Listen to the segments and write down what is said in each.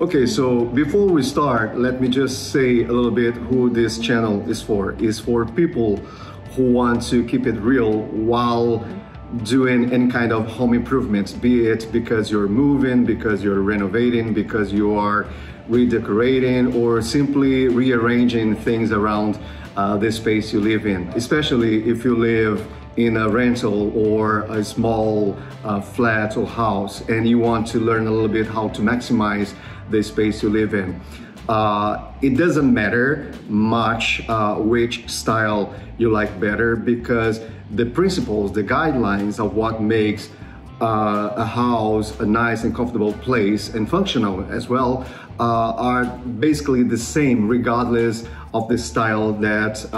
Okay, so before we start, let me just say a little bit who this channel is for. It's for people who want to keep it real while doing any kind of home improvements, be it because you're moving, because you're renovating, because you are redecorating, or simply rearranging things around the space you live in, especially if you live in a rental or a small flat or house and you want to learn a little bit how to maximize the space you live in. It doesn't matter much which style you like better, because the principles, the guidelines of what makes a house a nice and comfortable place and functional as well are basically the same regardless of the style that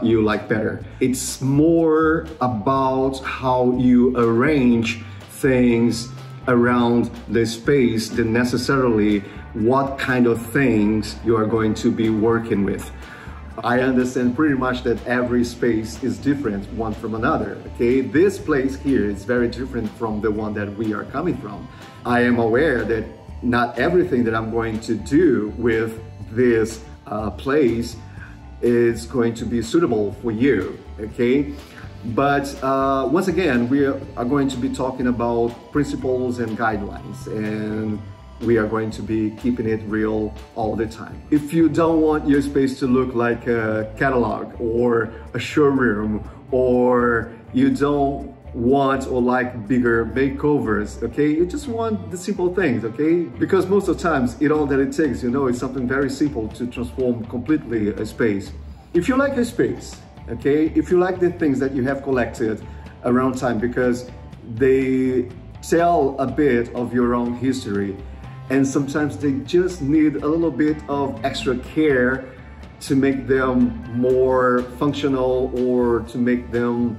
you like better. It's more about how you arrange things around the space than necessarily what kind of things you are going to be working with. I understand pretty much that every space is different one from another, okay? This place here is very different from the one that we are coming from. I am aware that not everything that I'm going to do with this place is going to be suitable for you, okay? But once again, we are going to be talking about principles and guidelines, and we are going to be keeping it real all the time. If you don't want your space to look like a catalog or a showroom, or you don't want or like bigger makeovers, okay? You just want the simple things, okay? Because most of the times, all that it takes, is something very simple to transform completely a space. If you like a space, okay? If you like the things that you have collected around time because they tell a bit of your own history, and sometimes they just need a little bit of extra care to make them more functional or to make them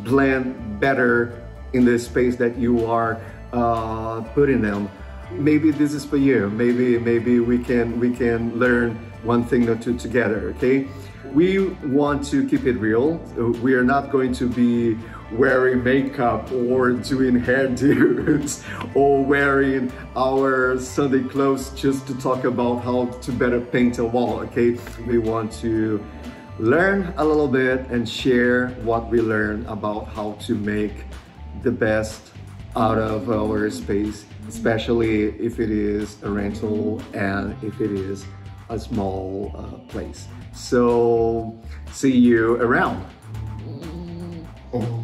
blend better in the space that you are putting them. Maybe this is for you. Maybe we can learn one thing or two together, okay? We want to keep it real. We are not going to be wearing makeup or doing hairdos or wearing our Sunday clothes just to talk about how to better paint a wall, okay? We want to learn a little bit and share what we learn about how to make the best out of our space, especially if it is a rental and if it is a small place. So, see you around. Oh.